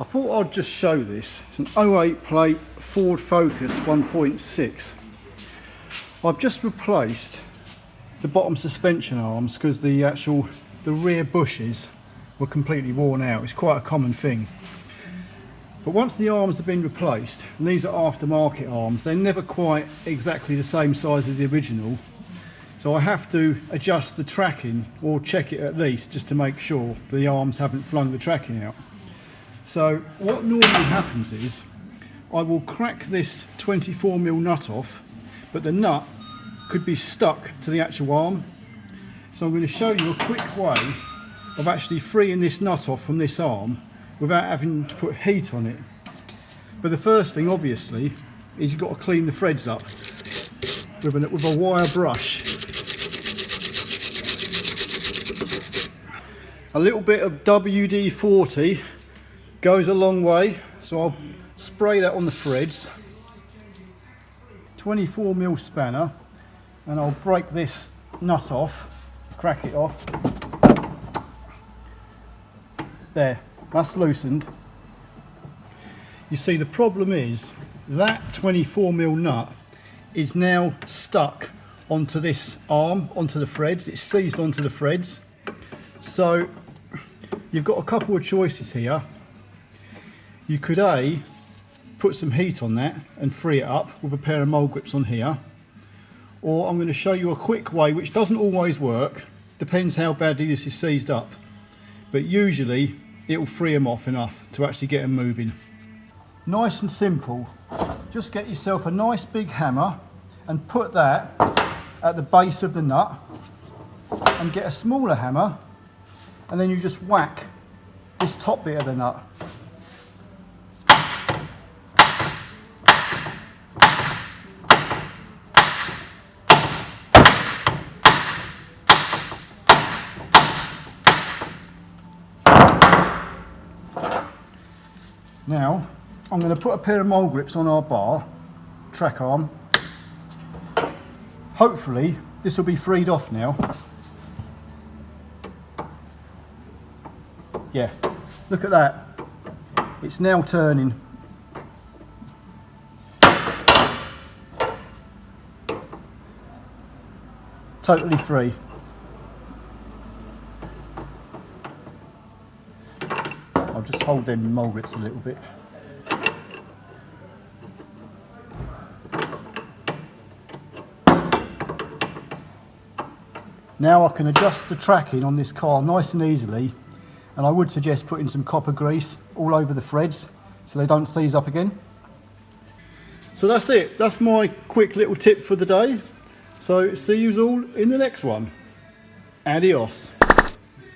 I thought I'd just show this. It's an 08 plate Ford Focus 1.6. I've just replaced the bottom suspension arms because the rear bushes were completely worn out. It's quite a common thing. But once the arms have been replaced, and these are aftermarket arms, they're never quite exactly the same size as the original. So I have to adjust the tracking, or check it at least, just to make sure the arms haven't flung the tracking out. So what normally happens is, I will crack this 24mm nut off, but the nut could be stuck to the actual arm. So I'm going to show you a quick way of actually freeing this nut off from this arm without having to put heat on it. But the first thing, obviously, is you've got to clean the threads up with a wire brush. A little bit of WD-40 goes a long way, so I'll spray that on the threads. 24mm spanner, and I'll break this nut off, crack it off. There, that's loosened. You see, the problem is that 24mm nut is now stuck onto this arm, onto the threads. It's seized onto the threads. So you've got a couple of choices here. You could A, put some heat on that and free it up with a pair of mole grips on here, or I'm going to show you a quick way, which doesn't always work, depends how badly this is seized up, but usually it will free them off enough to actually get them moving. Nice and simple. Just get yourself a nice big hammer and put that at the base of the nut, and get a smaller hammer, and then you just whack this top bit of the nut. Now, I'm going to put a pair of mole grips on our bar, track arm. Hopefully, this will be freed off now. Yeah, look at that. It's now turning. Totally free. I'll just hold them mole grips a little bit. Now I can adjust the tracking on this car nice and easily, and I would suggest putting some copper grease all over the threads so they don't seize up again. So that's it. That's my quick little tip for the day. So see you all in the next one. Adios.